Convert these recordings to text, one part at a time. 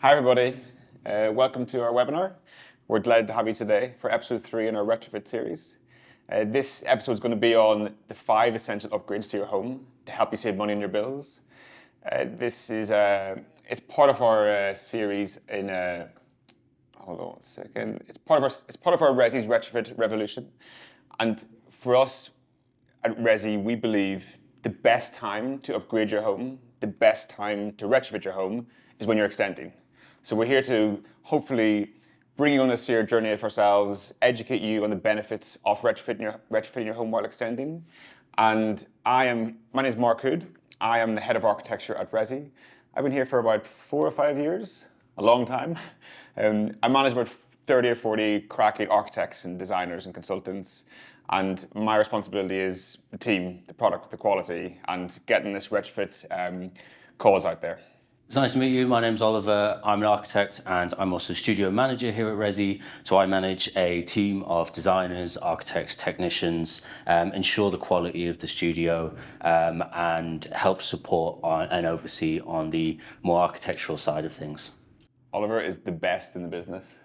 Hi everybody, welcome to our webinar. We're glad to have you today for episode 3 in our retrofit series. This episode is going to be on the 5 essential upgrades to your home to help you save money on your bills. This is it's part of our series in hold on a second. It's part of our Resi's retrofit revolution, and for us at Resi, we believe the best time to upgrade your home, the best time to retrofit your home is when you're extending. So we're here to hopefully bring you on this here journey of ourselves, educate you on the benefits of retrofitting your home while extending. And my name is Mark Hood. I am the head of architecture at Resi. I've been here for about 4 or 5 years, a long time. I manage about 30 or 40 cracking architects and designers and consultants. And my responsibility is the team, the product, the quality, and getting this retrofit cause out there. It's nice to meet you. My name's Oliver. I'm an architect and I'm also studio manager here at Resi. So I manage a team of designers, architects, technicians, ensure the quality of the studio, and help support and oversee on the more architectural side of things. Oliver is the best in the business.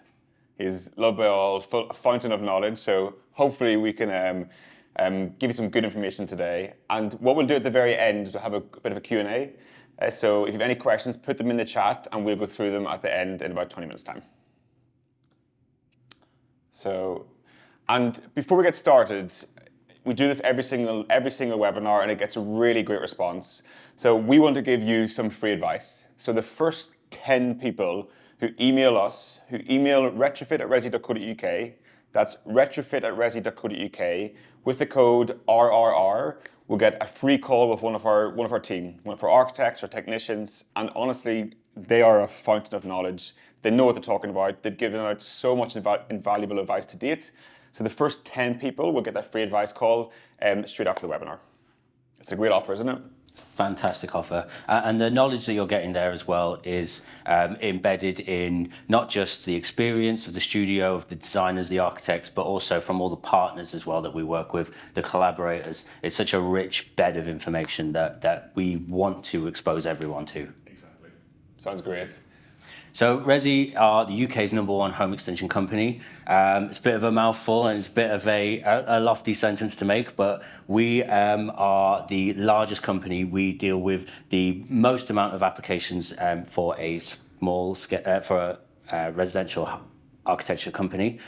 He's loved by all, a fountain of knowledge. So hopefully we can give you some good information today. And what we'll do at the very end is we'll have a bit of a Q&A. So if you have any questions, put them in the chat and we'll go through them at the end in about 20 minutes time. So, and before we get started, we do this every single webinar and it gets a really great response. So we want to give you some free advice. So the first 10 people who email us, who email retrofit@resi.co.uk, that's retrofit@resi.co.uk, with the code RRR, we'll get a free call with one of our team, one of our architects or technicians, and honestly, they are a fountain of knowledge. They know what they're talking about. They've given out so much invaluable advice to date. So the first 10 people will get that free advice call straight after the webinar. It's a great offer, isn't it? Fantastic offer. And the knowledge that you're getting there as well is embedded in not just the experience of the studio, of the designers, the architects, but also from all the partners as well that we work with, the collaborators. It's such a rich bed of information that we want to expose everyone to. Exactly. Sounds great. So Resi are the UK's #1 home extension company. It's a bit of a mouthful and it's a bit of a lofty sentence to make, but we are the largest company. We deal with the most amount of applications for a small for a residential architecture company.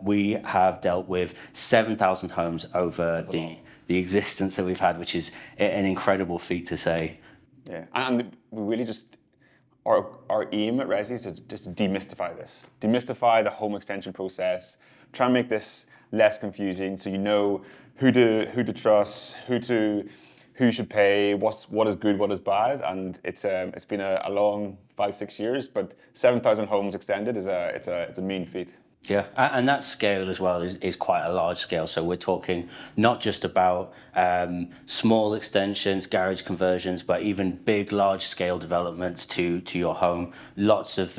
We have dealt with 7,000 homes over the existence that we've had, which is an incredible feat to say. Yeah, and we really just Our aim at Resi is to just demystify this. Demystify the home extension process, try and make this less confusing so you know who to trust, who you should pay, what is good, what is bad, and it's been a long 5-6 years, but 7,000 homes extended is a mean feat. Yeah, and that scale as well is quite a large scale. So we're talking not just about small extensions, garage conversions, but even big, large scale developments to your home. Lots of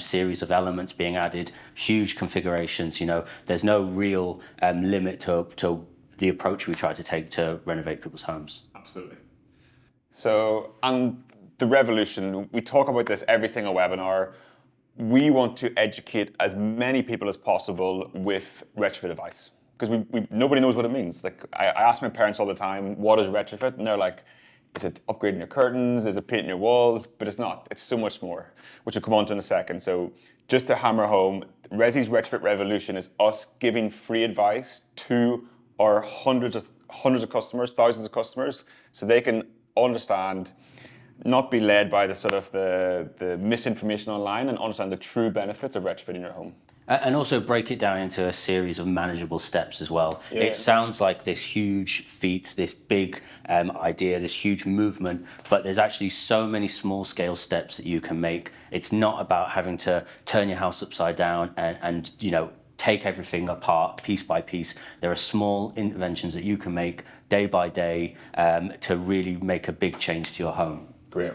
series of elements being added, huge configurations. You know, there's no real limit to the approach we try to take to renovate people's homes. Absolutely. So, and the revolution, we talk about this every single webinar. We want to educate as many people as possible with retrofit advice because nobody knows what it means. Like I ask my parents all the time, what is retrofit? And they're like, is it upgrading your curtains? Is it painting your walls? But it's not. It's so much more, which we'll come on to in a second. So just to hammer home, Resi's retrofit revolution is us giving free advice to our hundreds of customers, thousands of customers, so they can understand, not be led by the sort of the misinformation online, and understand the true benefits of retrofitting your home. And also break it down into a series of manageable steps as well. Yeah. It sounds like this huge feat, this big idea, this huge movement, but there's actually so many small scale steps that you can make. It's not about having to turn your house upside down and you know, take everything apart piece by piece. There are small interventions that you can make day by day to really make a big change to your home. Great.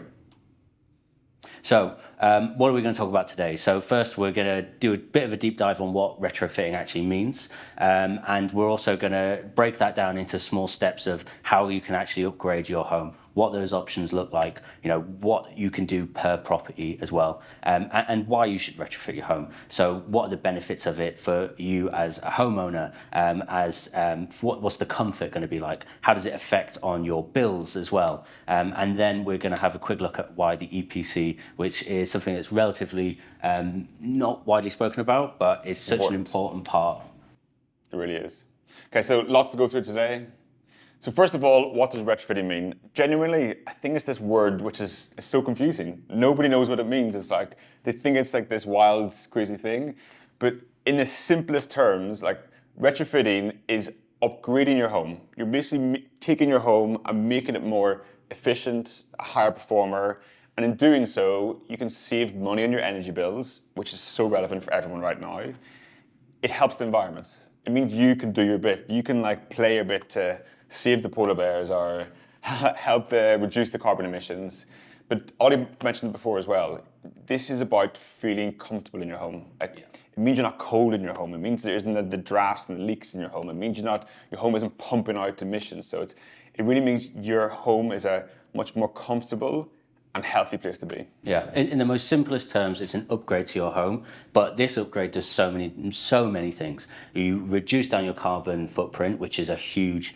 So what are we going to talk about today? So first we're going to do a bit of a deep dive on what retrofitting actually means. And we're also going to break that down into small steps of how you can actually upgrade your home. what those options look like, what you can do per property as well, and why you should retrofit your home. So what are the benefits of it for you as a homeowner? What's the comfort going to be like? How does it affect on your bills as well? And then we're going to have a quick look at why the EPC, which is something that's relatively not widely spoken about, but is such an important part. It really is. Okay, so lots to go through today. So first of all, what does retrofitting mean? Genuinely, I think it's this word which is so confusing. Nobody knows what it means. It's like, they think it's like this wild, crazy thing. But in the simplest terms, like retrofitting is upgrading your home. You're basically taking your home and making it more efficient, a higher performer. And in doing so, you can save money on your energy bills, which is so relevant for everyone right now. It helps the environment. It means you can do your bit. You can like play your bit to save the polar bears or help reduce the carbon emissions. But Oli mentioned it before as well. This is about feeling comfortable in your home. It means you're not cold in your home. It means there isn't the drafts and the leaks in your home. It means your home isn't pumping out emissions. So it really means your home is a much more comfortable and healthy place to be. Yeah, in the most simplest terms, it's an upgrade to your home, but this upgrade does so many things. You reduce down your carbon footprint, which is a huge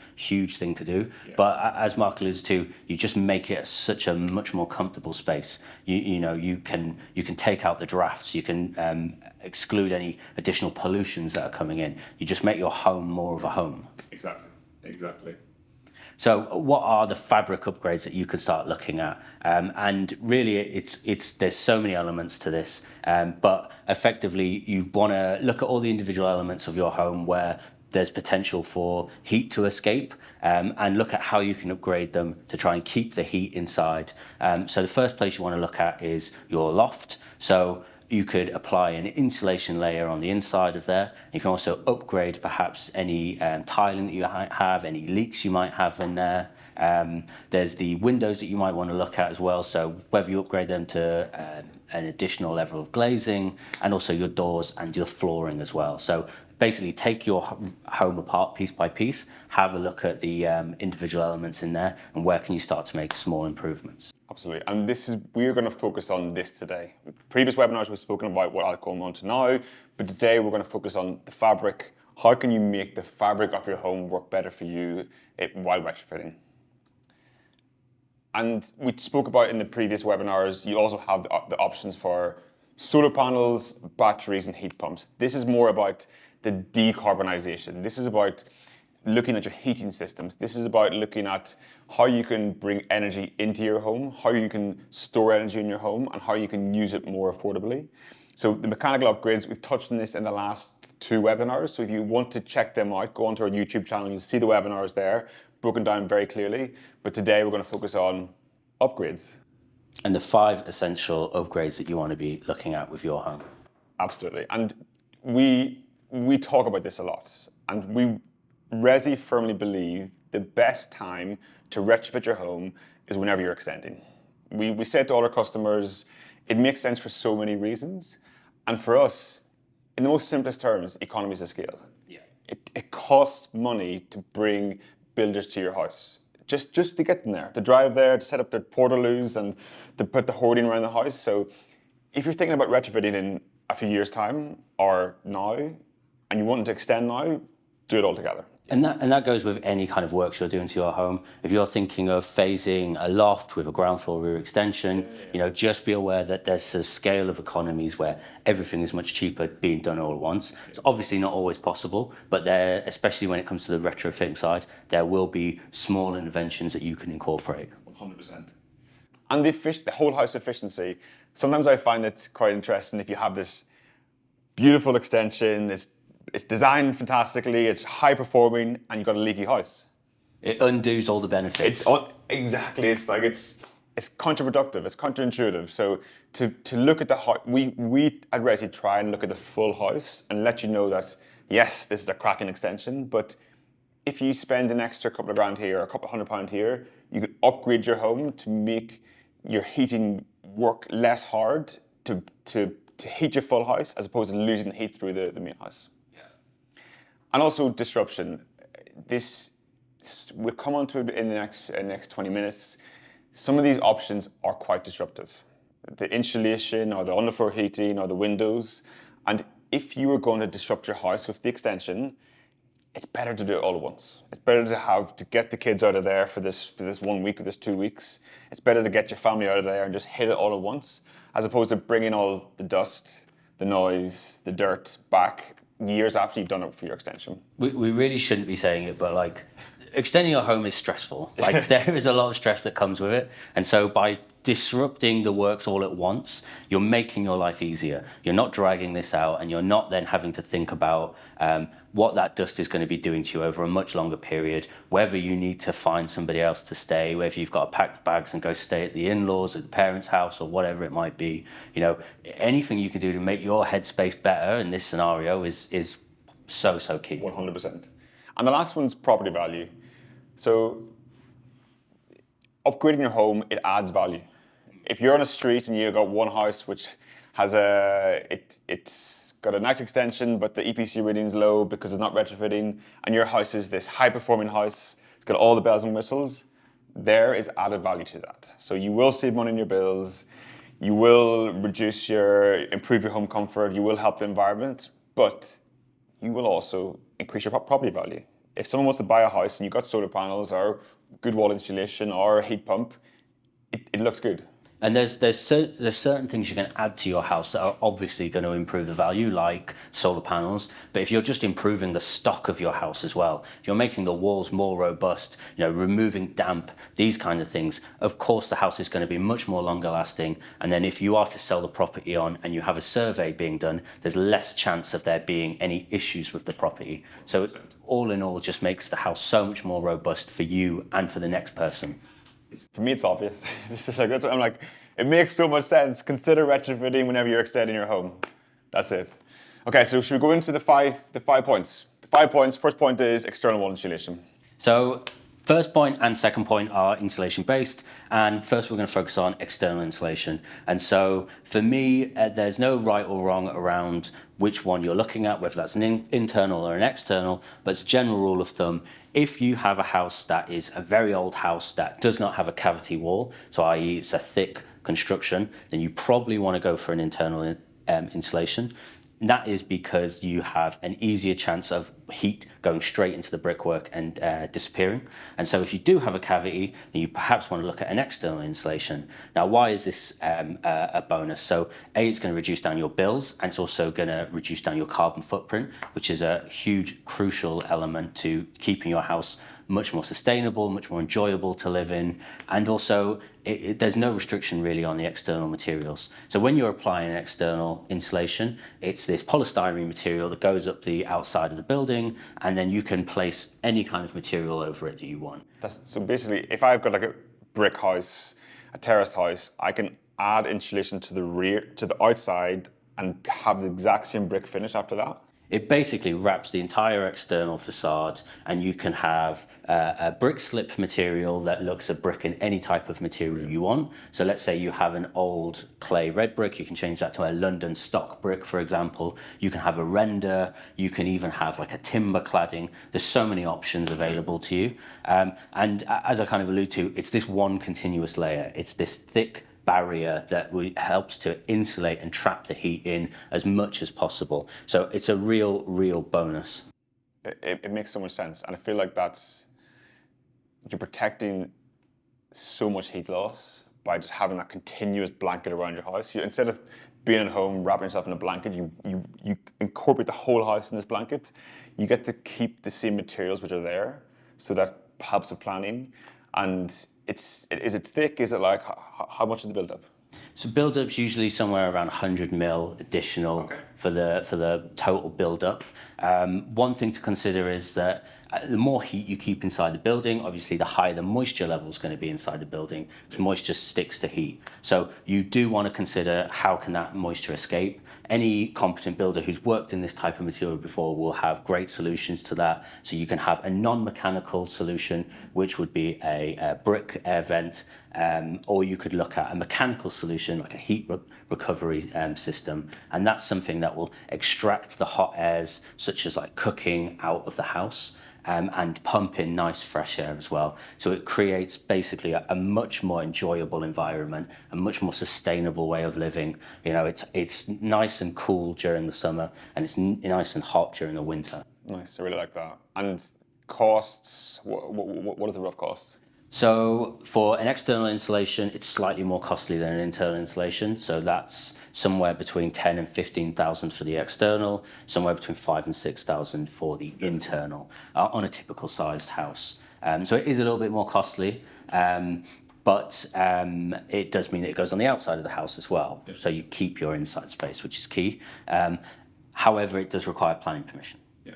thing to do. Yeah. But as Mark alludes to, you just make it such a much more comfortable space. You can take out the drafts. You can exclude any additional pollutions that are coming in. You just make your home more of a home. Exactly. So what are the fabric upgrades that you could start looking at? And really, there's so many elements to this, but effectively, you want to look at all the individual elements of your home where there's potential for heat to escape, and look at how you can upgrade them to try and keep the heat inside. So the first place you want to look at is your loft. So you could apply an insulation layer on the inside of there. You can also upgrade perhaps any tiling that you have, any leaks you might have in there. There's the windows that you might want to look at as well. So whether you upgrade them to an additional level of glazing, and also your doors and your flooring as well. So basically take your home apart piece by piece, have a look at the individual elements in there, and where can you start to make small improvements. Absolutely, and we're going to focus on this today. Previous webinars we've spoken about what I'll go on to now, but today we're going to focus on the fabric. How can you make the fabric of your home work better for you while retrofitting? And we spoke about in the previous webinars, you also have the options for solar panels, batteries, and heat pumps. This is more about the decarbonization. This is about looking at your heating systems. This is about looking at how you can bring energy into your home, how you can store energy in your home, and how you can use it more affordably. So the mechanical upgrades, we've touched on this in the last 2 webinars. So if you want to check them out, go onto our YouTube channel, you'll see the webinars there, broken down very clearly. But today we're going to focus on upgrades. And the 5 essential upgrades that you want to be looking at with your home. Absolutely. And we talk about this a lot. And Resi firmly believe the best time to retrofit your home is whenever you're extending. We said to all our customers, it makes sense for so many reasons. And for us, in the most simplest terms, economies of scale. Yeah. It costs money to bring builders to your house. Just to get them there, to drive there, to set up their portaloos and to put the hoarding around the house. So if you're thinking about retrofitting in a few years' time or now, and you want to extend now, do it all together. And that goes with any kind of works you're doing to your home. If you're thinking of phasing a loft with a ground floor rear extension, just be aware that there's a scale of economies where everything is much cheaper being done all at once. It's obviously not always possible, but there, especially when it comes to the retrofitting side, there will be small interventions that you can incorporate. 100%. And the whole house efficiency, sometimes I find it quite interesting if you have this beautiful extension, it's designed fantastically, it's high performing, and you've got a leaky house. It undoes all the benefits. Exactly. It's counterproductive. It's counterintuitive. So to look at the house, we at Resi try and look at the full house and let you know that yes, this is a cracking extension, but if you spend an extra couple of grand here, or a couple of £100 here, you could upgrade your home to make your heating work less hard to heat your full house as opposed to losing the heat through the main house. And also disruption. We'll come on to it in the next 20 minutes. some of these options are quite disruptive. The insulation or the underfloor heating or the windows. And if you were going to disrupt your house with the extension, it's better to do it all at once. It's better to get the kids out of there for this 1 week or this 2 weeks. It's better to get your family out of there and just hit it all at once, as opposed to bringing all the dust, the noise, the dirt back years after you've done it for your extension. We really shouldn't be saying it, but like extending your home is stressful. Like there is a lot of stress that comes with it. And so by disrupting the works all at once, you're making your life easier. You're not dragging this out, and you're not then having to think about what that dust is going to be doing to you over a much longer period, whether you need to find somebody else to stay, whether you've got to pack the bags and go stay at the in-laws, at the parents' house, or whatever it might be. You know, anything you can do to make your headspace better in this scenario is so key. 100%. And the last one's property value. So upgrading your home, it adds value. If you're on a street and you've got one house which has it's got a nice extension, but the EPC rating's low because it's not retrofitting, and your house is this high-performing house, it's got all the bells and whistles, there is added value to that. So you will save money on your bills, you will improve your home comfort, you will help the environment, but you will also increase your property value. If someone wants to buy a house and you've got solar panels or good wall insulation or a heat pump, it looks good. And there's certain things you can add to your house that are obviously going to improve the value, like solar panels. But if you're just improving the stock of your house as well, if you're making the walls more robust, you know, removing damp, these kind of things, of course the house is going to be much more longer lasting. And then if you are to sell the property on and you have a survey being done, there's less chance of there being any issues with the property. So all in all, just makes the house so much more robust for you and for the next person. For me, it's obvious. It's just like, that's what I'm like, it makes so much sense. Consider retrofitting whenever you're extending your home. That's it. Okay, so should we go into the five points? The 5 points, first point is external wall insulation. So first point and second point are insulation based, and first we're going to focus on external insulation. And so for me, there's no right or wrong around which one you're looking at, whether that's an internal or an external, but it's a general rule of thumb. If you have a house that is a very old house that does not have a cavity wall, so i.e. it's a thick construction, then you probably want to go for an internal insulation. And that is because you have an easier chance of heat going straight into the brickwork and disappearing. And so if you do have a cavity, then you perhaps want to look at an external insulation. Now, why is this a bonus? So A, it's going to reduce down your bills, and it's also going to reduce down your carbon footprint, which is a huge, crucial element to keeping your house much more sustainable, much more enjoyable to live in, and also there's no restriction really on the external materials. So when you're applying an external insulation, it's this polystyrene material that goes up the outside of the building, and then you can place any kind of material over it that you want. So basically, if I've got like a brick house, a terraced house, I can add insulation to the outside and have the exact same brick finish after that. It basically wraps the entire external facade, and you can have a brick slip material that looks a brick in any type of material you want. So let's say you have an old clay red brick, you can change that to a London stock brick, for example. You can have a render, you can even have like a timber cladding. There's so many options available to you. And as I kind of allude to, it's this one continuous layer. It's this thick barrier that helps to insulate and trap the heat in as much as possible. So it's a real bonus. It makes so much sense. And I feel like you're protecting so much heat loss by just having that continuous blanket around your house. Instead of being at home, wrapping yourself in a blanket, you incorporate the whole house in this blanket. You get to keep the same materials which are there, so that helps with planning. And is it thick? Is it like, how much is the build-up? So build-up's usually somewhere around 100 mil additional for the total build-up. One thing to consider is that the more heat you keep inside the building, obviously the higher the moisture level is going to be inside the building, because moisture sticks to heat. So you do want to consider how can that moisture escape. Any competent builder who's worked in this type of material before will have great solutions to that. So you can have a non-mechanical solution, which would be a brick air vent, or you could look at a mechanical solution like a heat recovery system. And that's something that will extract the hot airs, such as like cooking, out of the house. and pump in nice fresh air as well. So it creates basically a much more enjoyable environment, a much more sustainable way of living. You know, it's nice and cool during the summer, and it's nice and hot during the winter. Nice, I really like that. And costs, what is the rough cost? So for an external installation, it's slightly more costly than an internal installation. So that's somewhere between 10 and 15,000 for the external, somewhere between 5 and 6,000 for the internal on a typical sized house. So it is a little bit more costly, but it does mean that it goes on the outside of the house as well. So you keep your inside space, which is key. However, it does require planning permission. Yeah.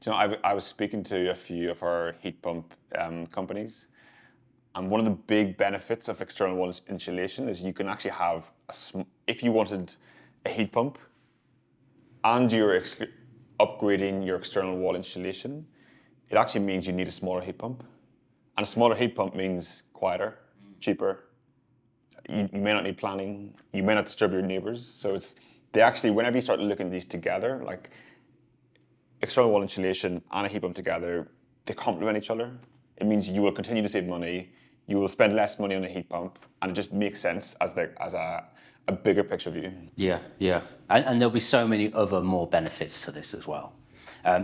Do you know, I was speaking to a few of our heat pump companies. And one of the big benefits of external wall insulation is you can actually have, if you wanted a heat pump and you're upgrading your external wall insulation, it actually means you need a smaller heat pump. And a smaller heat pump means quieter, cheaper. You may not need planning. You may not disturb your neighbors. So they actually, whenever you start looking at these together, like external wall insulation and a heat pump together, they complement each other. It means you will continue to save money. You will spend less money on a heat pump, and it just makes sense as a bigger picture view. Yeah, yeah. And there'll be so many other more benefits to this as well.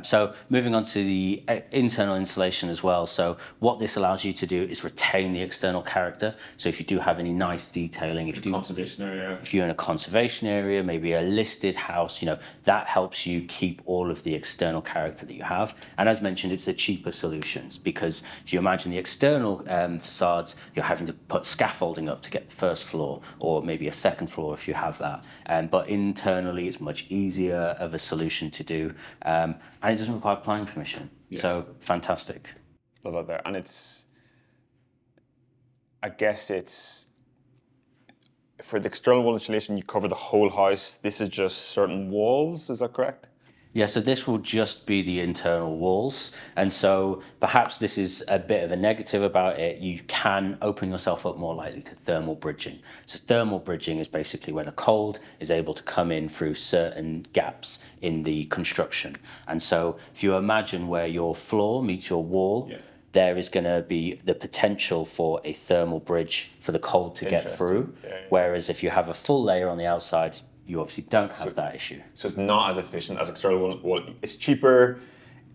So moving on to the internal installation as well. So what this allows you to do is retain the external character. So if you do have any nice detailing, if you're in a conservation area, maybe a listed house, you know, that helps you keep all of the external character that you have. And as mentioned, it's the cheaper solutions, because if you imagine the external facades, you're having to put scaffolding up to get the first floor, or maybe a second floor if you have that. But internally, it's much easier of a solution to do. And it doesn't require planning permission. Yeah. So fantastic. Love that there. And I guess it's, for the external wall insulation, you cover the whole house. This is just certain walls, is that correct? Yeah, so this will just be the internal walls. And so perhaps this is a bit of a negative about it. You can open yourself up more likely to thermal bridging. So thermal bridging is basically where the cold is able to come in through certain gaps in the construction. And so if you imagine where your floor meets your wall, there is going to be the potential for a thermal bridge for the cold to get through. Yeah. Whereas if you have a full layer on the outside, you obviously don't have that issue. So it's not as efficient as external wall. It's cheaper,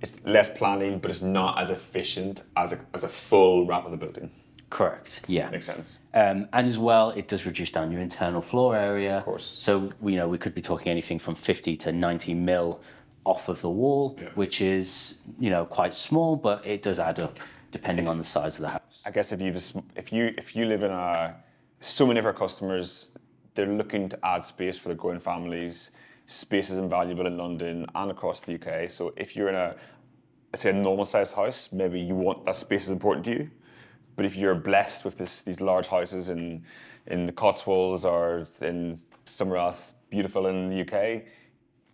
it's less planning, but it's not as efficient as a full wrap of the building. Correct, yeah. Makes sense. And as well, it does reduce down your internal floor area. Of course. So, you know, we could be talking anything from 50 to 90 mil off of the wall, which is, you know, quite small, but it does add up depending on the size of the house. I guess if you live in so many of our customers, they're looking to add space for their growing families. Space is invaluable in London and across the UK. So if you're in let's say a normal sized house, maybe that space is important to you. But if you're blessed with these large houses in the Cotswolds or in somewhere else beautiful in the UK,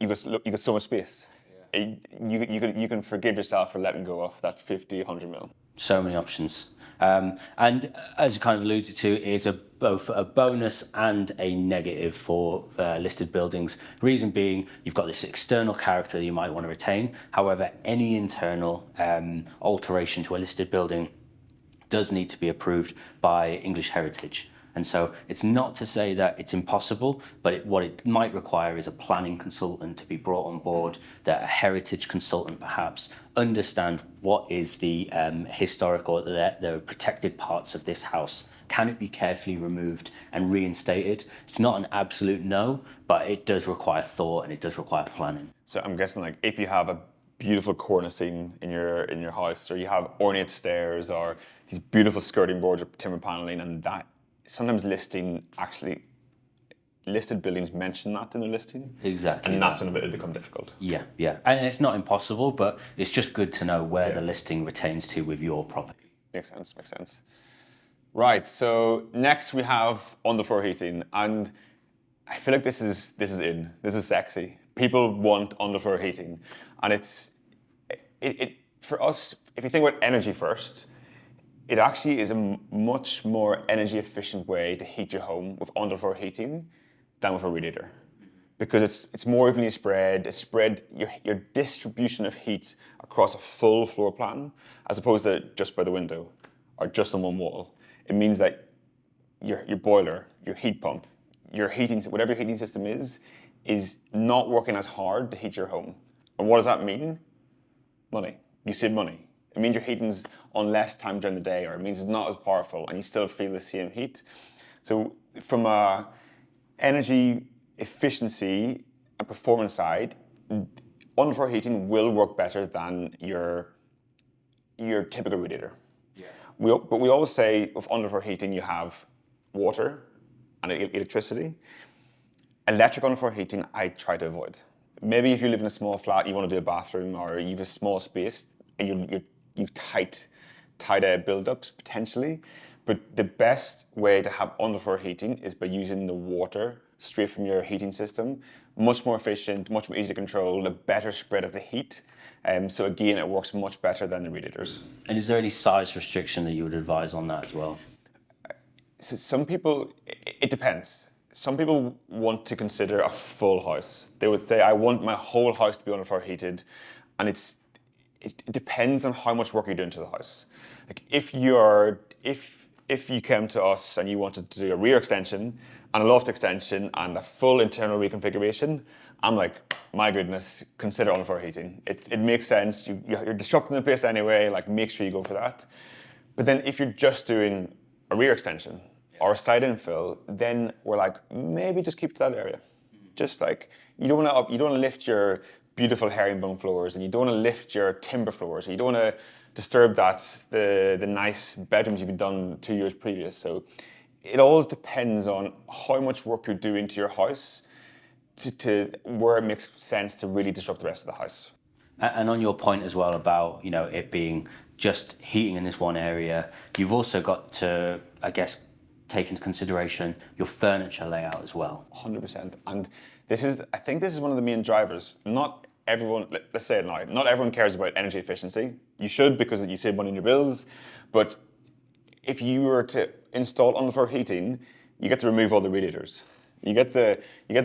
you got so much space. Yeah. You can forgive yourself for letting go of that 50, 100 mil. So many options. And as you kind of alluded to, it's both a bonus and a negative for listed buildings. Reason being, you've got this external character that you might want to retain. However, any internal alteration to a listed building does need to be approved by English Heritage. And so it's not to say that it's impossible, but what it might require is a planning consultant to be brought on board, that a heritage consultant perhaps understand what is the historical, the protected parts of this house. Can it be carefully removed and reinstated? It's not an absolute no, but it does require thought and it does require planning. So I'm guessing, like, if you have a beautiful cornicing in your house, or you have ornate stairs, or these beautiful skirting boards or timber paneling, and that sometimes listed buildings mention that in the listing. Exactly. And that's when it'll become difficult. Yeah, yeah. And it's not impossible, but it's just good to know where the listing retains to with your property. Makes sense. Right, so next we have underfloor heating, and I feel like this is sexy. People want underfloor heating, and it for us, if you think about energy first, it actually is a much more energy efficient way to heat your home with underfloor heating than with a radiator. because it's more evenly spread. It's spread your distribution of heat across a full floor plan, as opposed to just by the window or just on one wall. It means that your boiler, your heat pump, your heating, whatever your heating system is not working as hard to heat your home. And what does that mean? Money. You save money. It means your heating's on less time during the day, or it means it's not as powerful, and you still feel the same heat. So from a energy efficiency and performance side, underfloor heating will work better than your typical radiator. Yeah. But we always say with underfloor heating, you have water and electricity. Electric underfloor heating, I try to avoid. Maybe if you live in a small flat, you want to do a bathroom, or you have a small space, and you tight build-ups potentially. But the best way to have underfloor heating is by using the water straight from your heating system. Much more efficient, much more easy to control, a better spread of the heat. So again, it works much better than the radiators. And is there any size restriction that you would advise on that as well? So some people, it depends. Some people want to consider a full house. They would say, I want my whole house to be underfloor heated. And it depends on how much work you're doing to the house. Like if you came to us and you wanted to do a rear extension and a loft extension and a full internal reconfiguration, I'm like, my goodness, consider underfloor heating. It makes sense. You're disrupting the place anyway. Like, make sure you go for that. But then if you're just doing a rear extension or a side infill, then we're like, maybe just keep to that area. Just like you don't want to lift your beautiful herringbone floors, and you don't want to lift your timber floors, and you don't want to disturb the nice bedrooms you've done 2 years previous. So it all depends on how much work you're doing to your house to where it makes sense to really disrupt the rest of the house. And on your point as well about it being just heating in this one area, you've also got to, I guess, take into consideration your furniture layout as well. 100%. And I think this is one of the main drivers. Not everyone, let's say it now, not everyone cares about energy efficiency. You should, because you save money on your bills. But if you were to install underfloor heating, you get to remove all the radiators. You get to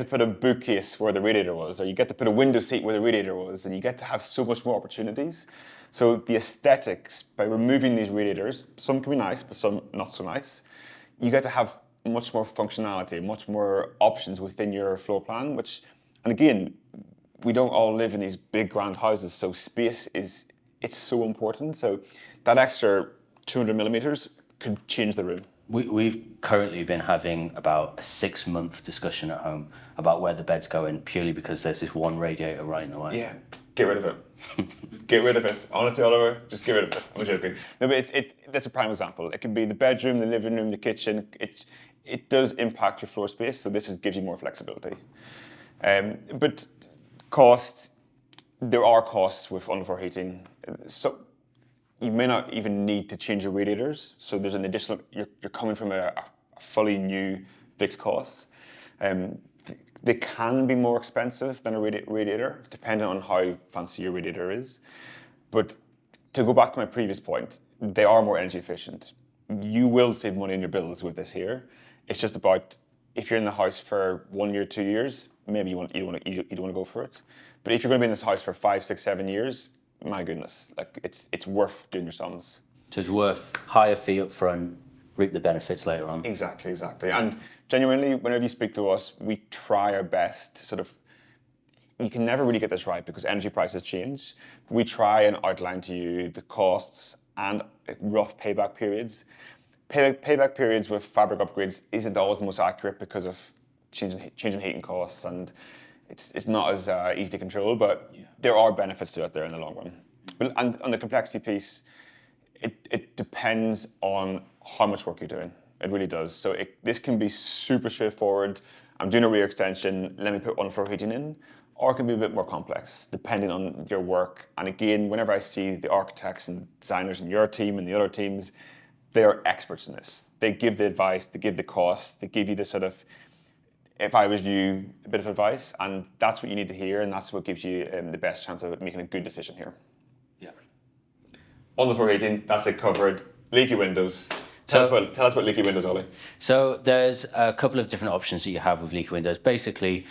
put a bookcase where the radiator was, or you get to put a window seat where the radiator was, and you get to have so much more opportunities. So the aesthetics, by removing these radiators, some can be nice, but some not so nice, you get to have much more functionality, much more options within your floor plan, and again, we don't all live in these big grand houses, so space it's so important. So that extra 200 millimeters could change the room. We've currently been having about a 6-month discussion at home about where the bed's going, purely because there's this one radiator right in the way. Yeah, get rid of it. Get rid of it. Honestly, Oliver, just get rid of it. I'm joking. No, but that's a prime example. It could be the bedroom, the living room, the kitchen. It does impact your floor space, so this gives you more flexibility. But costs, there are costs with underfloor heating. So you may not even need to change your radiators. So there's an additional, you're coming from a fully new fixed cost. They can be more expensive than a radiator, depending on how fancy your radiator is. But to go back to my previous point, they are more energy efficient. You will save money on your bills with this here. It's just about, if you're in the house for 1 year, 2 years, maybe you don't want to go for it. But if you're going to be in this house for 5, 6, 7 years, my goodness, like it's worth doing your sums. So it's worth higher fee up front, reap the benefits later on. Exactly. And genuinely, whenever you speak to us, we try our best to sort of, you can never really get this right because energy prices change. We try and outline to you the costs and rough payback periods. Payback periods with fabric upgrades isn't always the most accurate because of changing heating costs, and it's not as easy to control, but there are benefits to it there in the long run. And on the complexity piece, it depends on how much work you're doing. It really does. So this can be super straightforward. I'm doing a rear extension, let me put underfloor heating in, or it can be a bit more complex, depending on your work. And again, whenever I see the architects and designers in your team and the other teams, they are experts in this. They give the advice, they give the cost, they give you the sort of, if I was you, a bit of advice, and that's what you need to hear, and that's what gives you the best chance of making a good decision here. Yeah. Underfloor heating, that's it covered. Leaky windows. Tell us about leaky windows, Oli. So there's a couple of different options that you have with leaky windows. Basically,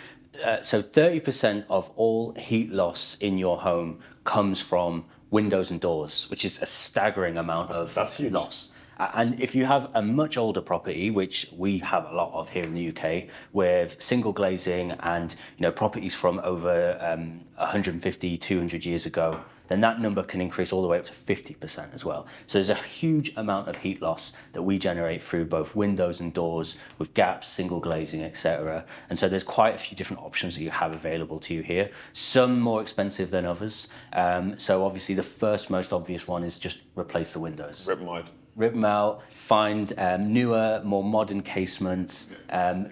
So 30% of all heat loss in your home comes from windows and doors, which is a staggering amount of That's huge. loss. And if you have a much older property, which we have a lot of here in the UK, with single glazing and properties from over 150, 200 years ago, then that number can increase all the way up to 50% as well. So there's a huge amount of heat loss that we generate through both windows and doors with gaps, single glazing, etc. And so there's quite a few different options that you have available to you here, some more expensive than others. So obviously the first most obvious one is just replace the windows. Rip them out, find newer, more modern casements,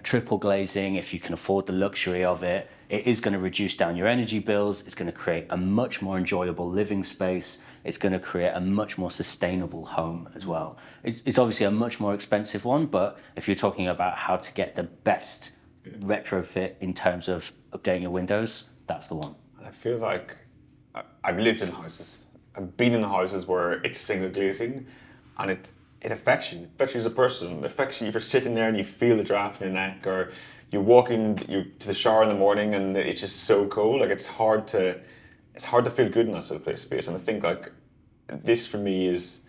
triple glazing if you can afford the luxury of it. It is going to reduce down your energy bills. It's going to create a much more enjoyable living space. It's going to create a much more sustainable home as well. It's obviously a much more expensive one, but if you're talking about how to get the best retrofit in terms of updating your windows, that's the one. I feel like I've lived in houses. I've been in houses where it's single glazing, and it affects you. It affects you as a person. It affects you if you're sitting there and you feel the draft in your neck, or you're walking to the shower in the morning and it's just so cold. Like it's hard to feel good in that sort of place space. And I think like this for me is,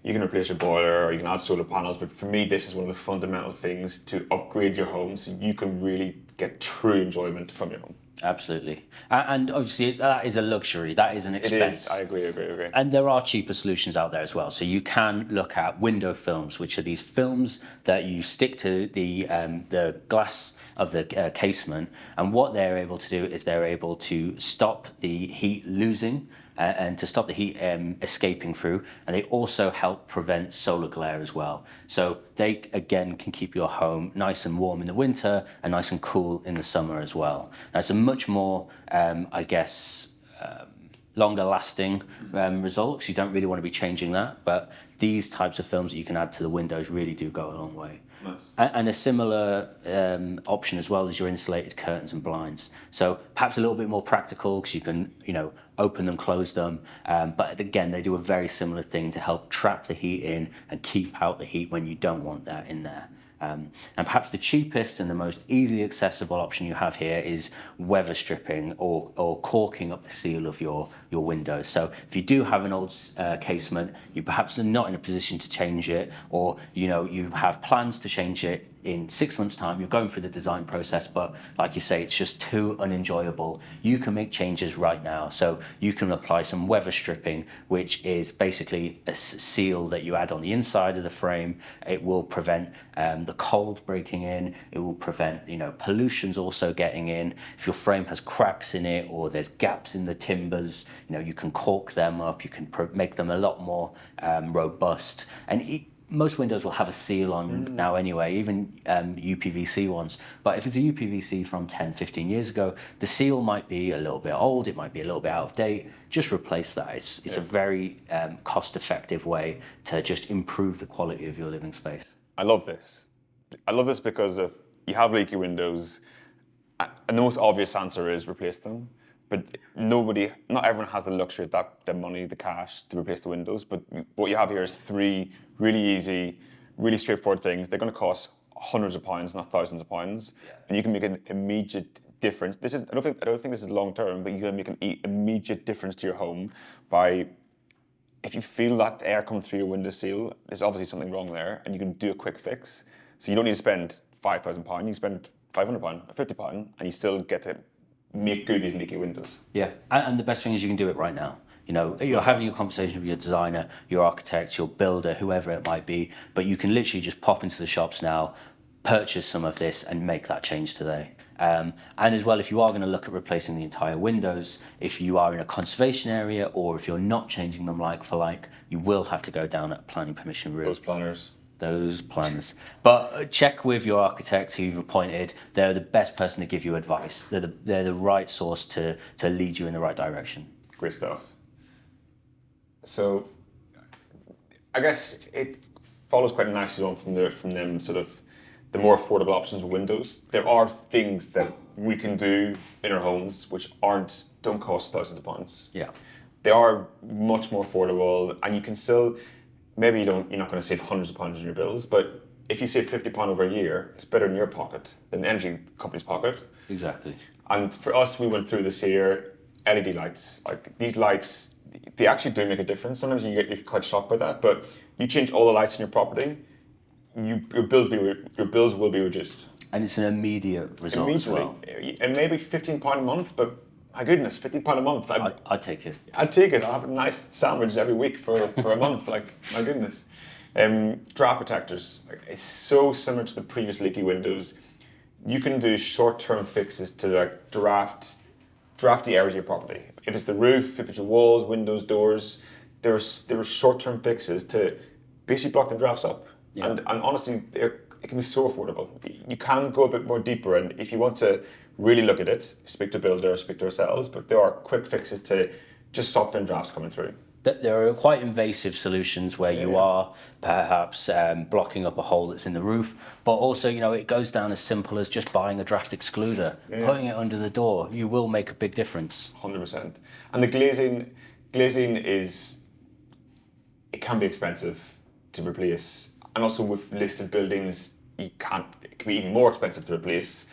you can replace your boiler or you can add solar panels, but for me this is one of the fundamental things to upgrade your home so you can really get true enjoyment from your home. Absolutely. And obviously that is a luxury, that is an expense. It is, I agree. And there are cheaper solutions out there as well. So you can look at window films, which are these films that you stick to the glass of the casement. And what they're able to do is they're able to stop the heat losing and to stop the heat escaping through. And they also help prevent solar glare as well. So they, again, can keep your home nice and warm in the winter and nice and cool in the summer as well. Now, it's a much more, longer lasting result, because you don't really want to be changing that. But these types of films that you can add to the windows really do go a long way. Nice. And a similar option as well is your insulated curtains and blinds. So perhaps a little bit more practical because you can, open them, close them. But again, they do a very similar thing to help trap the heat in and keep out the heat when you don't want that in there. And perhaps the cheapest and the most easily accessible option you have here is weather stripping or caulking up the seal of your windows. So if you do have an old casement, you perhaps are not in a position to change it, or you have plans to change it in 6 months' time, you're going through the design process, but like you say, it's just too unenjoyable. You can make changes right now. So you can apply some weather stripping, which is basically a seal that you add on the inside of the frame. It will prevent the cold breaking in. It will prevent, pollutions also getting in. If your frame has cracks in it or there's gaps in the timbers, you can caulk them up. You can make them a lot more robust. And most windows will have a seal on now anyway, even UPVC ones. But if it's a UPVC from 10, 15 years ago, the seal might be a little bit old, it might be a little bit out of date. Just replace that. It's a very cost-effective way to just improve the quality of your living space. I love this. Because you have leaky windows, and the most obvious answer is replace them. But not everyone has the luxury of the money, the cash to replace the windows. But what you have here is 3 really easy, really straightforward things. They're going to cost hundreds of pounds, not thousands of pounds. Yeah. And you can make an immediate difference. I don't think this is long term, but you can make an immediate difference to your home by, if you feel that air coming through your window seal, there's obviously something wrong there, and you can do a quick fix. So you don't need to spend £5,000. You spend £500 or £50, and you still get to make good these leaky windows. Yeah, and the best thing is you can do it right now. You're having a conversation with your designer, your architect, your builder, whoever it might be, but you can literally just pop into the shops now, purchase some of this and make that change today. And as well, if you are going to look at replacing the entire windows, if you are in a conservation area or if you're not changing them like for like, you will have to go down a planning permission route. Those plans. But check with your architect who you've appointed. They're the best person to give you advice. They're the right source to lead you in the right direction. Great stuff. So I guess it follows quite nicely on from them sort of the more affordable options with windows. There are things that we can do in our homes which don't cost thousands of pounds. Yeah. They are much more affordable, and you can still, maybe you're not going to save hundreds of pounds on your bills, but if you save £50 over a year, it's better in your pocket than the energy company's pocket. Exactly. And for us, we went through this year, LED lights. Like these lights, they actually do make a difference. Sometimes you're quite shocked by that, but you change all the lights in your property, your bills will be reduced. And it's an immediate result as well. And maybe £15 a month, but my goodness, £15 a month. I'd take it. I'd take it. I'll have a nice sandwich every week for a month. Like, my goodness. Draft protectors. It's so similar to the previous Leaky windows. You can do short-term fixes to like draft the areas of your property. If it's the roof, if it's your walls, windows, doors, there are short-term fixes to basically block the drafts up. Yeah. And honestly, it can be so affordable. You can go a bit more deeper, and if you want to really look at it, speak to a builder, speak to ourselves, but there are quick fixes to just stop them drafts coming through. There are quite invasive solutions where you are perhaps blocking up a hole that's in the roof, but also, it goes down as simple as just buying a draft excluder, putting it under the door. You will make a big difference. 100%. And the glazing it can be expensive to replace. And also with listed buildings, it can be even more expensive to replace.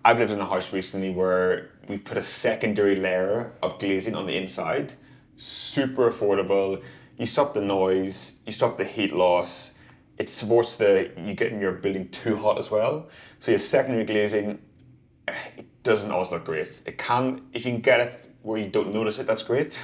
I've lived in a house recently where we put a secondary layer of glazing on the inside. Super affordable. You stop the noise, you stop the heat loss. It supports you getting your building too hot as well. So your secondary glazing, it doesn't always look great. It can, if you can get it where you don't notice it, that's great.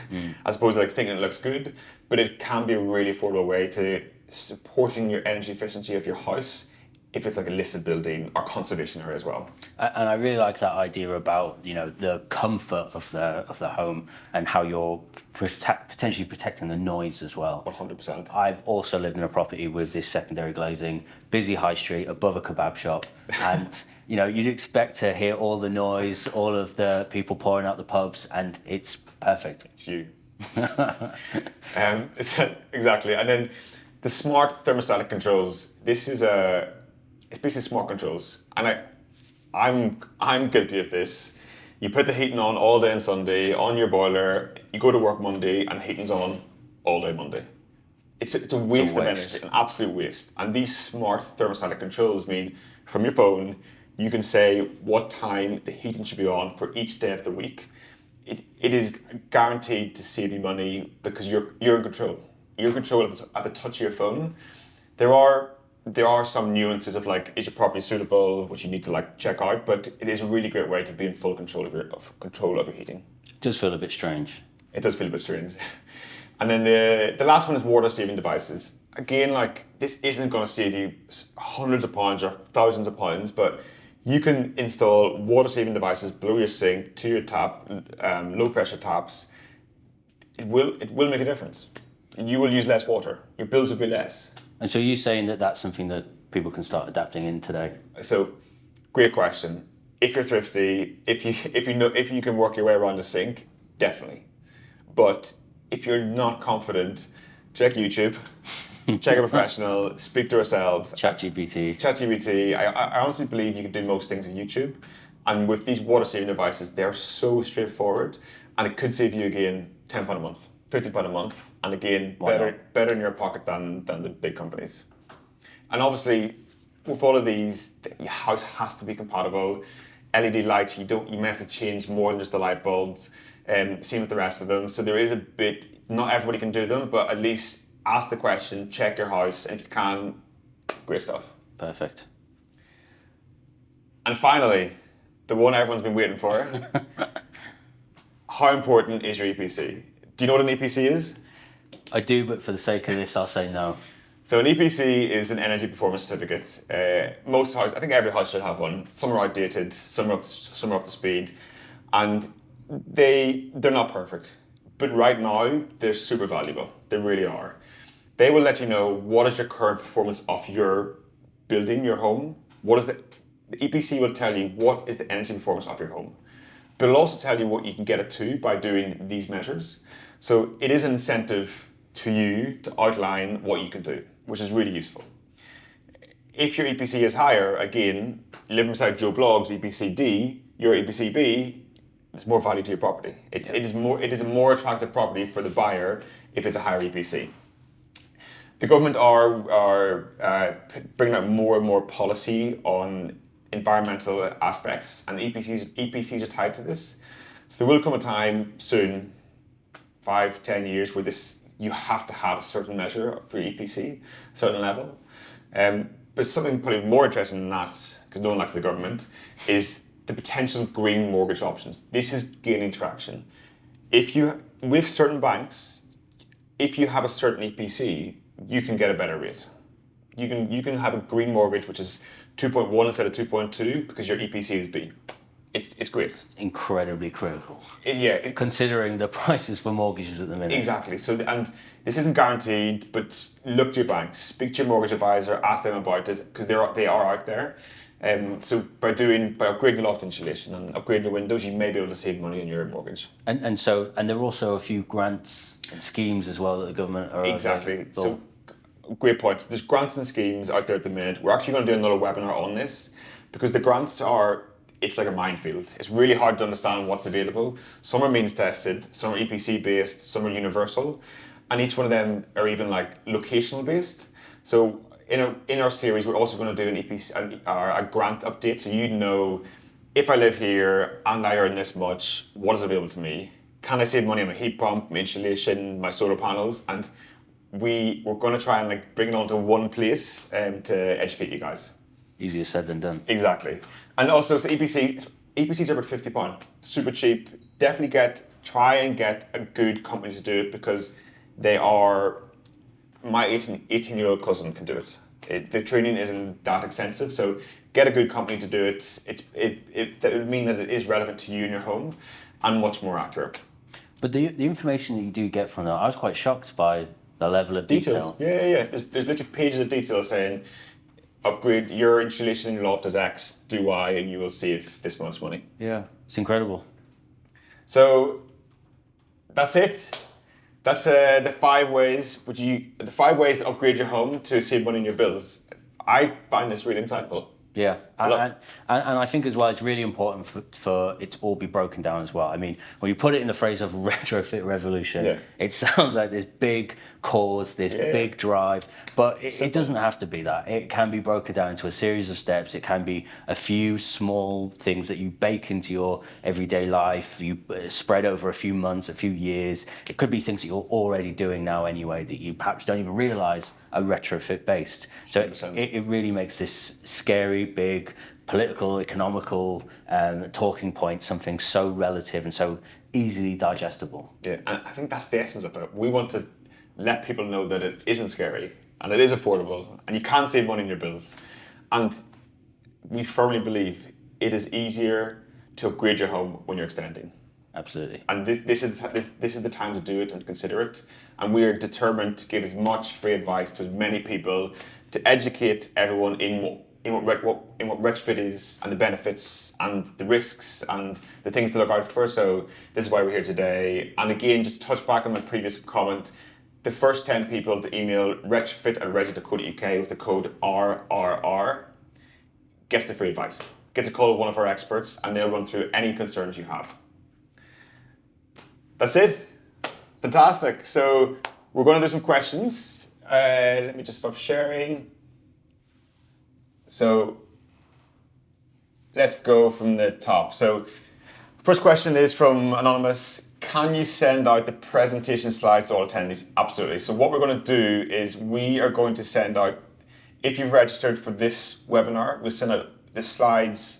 As opposed to like thinking it looks good, but it can be a really affordable way to supporting your energy efficiency of your house if it's like a listed building or conservation area as well. And I really like that idea about the comfort of the home and how you're potentially protecting the noise as well. 100%. I've also lived in a property with this secondary glazing, busy high street above a kebab shop, and you'd expect to hear all the noise, all of the people pouring out the pubs, and it's perfect. It's you. Exactly. And then the smart thermostatic controls. It's basically smart controls, and I'm guilty of this. You put the heating on all day on Sunday on your boiler. You go to work Monday, and the heating's on all day Monday. It's a waste of energy, an absolute waste. And these smart thermostatic controls mean from your phone you can say what time the heating should be on for each day of the week. It is guaranteed to save you money because you're in control. You're in control at the touch of your phone. There are some nuances of like, is your property suitable, which you need to like check out, but it is a really great way to be in full control of your heating. It does feel a bit strange. It does feel a bit strange. And then the last one is water saving devices. Again, like this isn't going to save you hundreds of pounds or thousands of pounds, but you can install water saving devices below your sink to your tap, low pressure taps. It will make a difference. You will use less water. Your bills will be less. And so you're saying that that's something that people can start adapting in today? So, great question. If you're thrifty, if you can work your way around the sink, definitely. But if you're not confident, check YouTube, check a professional, speak to ourselves. ChatGPT. I honestly believe you can do most things on YouTube. And with these water saving devices, they're so straightforward, and it could save you again £10 a month. £50 a month, and again, better in your pocket than the big companies. And obviously, with all of these, your house has to be compatible. LED lights, you may have to change more than just the light bulb. Same with the rest of them. So there is a bit, not everybody can do them, but at least ask the question, check your house, and if you can, great stuff. Perfect. And finally, the one everyone's been waiting for. How important is your EPC? Do you know what an EPC is? I do, but for the sake of this, I'll say no. So an EPC is an energy performance certificate. Most houses, I think every house should have one. Some are outdated, some are up to speed, and they're not perfect. But right now, they're super valuable. They really are. They will let you know what is your current performance of your building, your home. The EPC will tell you what is the energy performance of your home. But it'll also tell you what you can get it to by doing these measures. So it is an incentive to you to outline what you can do, which is really useful. If your EPC is higher, again, living beside Joe Blogg's EPC D, your EPC B, it's more value to your property. It is a more attractive property for the buyer if it's a higher EPC. The government are bringing out more and more policy on environmental aspects, and EPCs are tied to this. So there will come a time soon, 5, 10 years, where you have to have a certain measure for your EPC, a certain level. But something probably more interesting than that, because no one likes the government, is the potential green mortgage options. This is gaining traction. With certain banks, if you have a certain EPC, you can get a better rate. You can have a green mortgage which is 2.1 instead of 2.2 because your EPC is B. It's great. Incredibly critical. Yeah. Considering the prices for mortgages at the minute. Exactly. So, and this isn't guaranteed, but look to your banks, speak to your mortgage advisor, ask them about it because they are out there. So by upgrading the loft insulation and upgrading the windows, you may be able to save money on your mortgage. And there are also a few grants and schemes as well that the government are Exactly. So great point. There's grants and schemes out there at the minute. We're actually going to do another webinar on this because the grants it's like a minefield. It's really hard to understand what's available. Some are means tested, some are EPC based, some are universal, and each one of them are even like locational based. So in our series, we're also going to do an EPC, a grant update, so you know, if I live here and I earn this much, what is available to me? Can I save money on my heat pump, my insulation, my solar panels? And we're going to try and bring it all to one place to educate you guys. Easier said than done. Exactly. And also, so EPCs are about £50, super cheap. Definitely try and get a good company to do it because my 18-year-old cousin can do it. The training isn't that extensive, so get a good company to do it. That would mean that it is relevant to you in your home and much more accurate. But the information that you do get from that, I was quite shocked by the level of detail. Yeah. There's literally pages of detail saying, upgrade your insulation in your loft as X, do Y, and you will save this much money. Yeah, it's incredible. So that's it. That's the 5 ways to upgrade your home to save money on your bills. I find this really insightful. Yeah, and I think as well, it's really important for it to all be broken down as well. I mean, when you put it in the phrase of retrofit revolution, it sounds like this big cause, this big drive, but it doesn't have to be that. It can be broken down into a series of steps. It can be a few small things that you bake into your everyday life, you spread over a few months, a few years. It could be things that you're already doing now anyway that you perhaps don't even realize are retrofit based. So it really makes this scary, big, political, economical talking point something so relative and so easily digestible. Yeah, and I think that's the essence of it. We want to let people know that it isn't scary and it is affordable and you can save money on your bills. And we firmly believe it is easier to upgrade your home when you're extending. Absolutely. And this is the time to do it and consider it. And we are determined to give as much free advice to as many people to educate everyone in what retrofit is and the benefits and the risks and the things to look out for. So this is why we're here today. And again, just touch back on my previous comment. The first 10 people to email retrofit@resi.co.uk with the code RRR gets the free advice. Gets a call with one of our experts and they'll run through any concerns you have. That's it. Fantastic. So we're going to do some questions. Let me just stop sharing. So let's go from the top. So first question is from Anonymous. Can you send out the presentation slides to all attendees? Absolutely. So what we're going to do is we are going to send out, if you've registered for this webinar, we'll send out the slides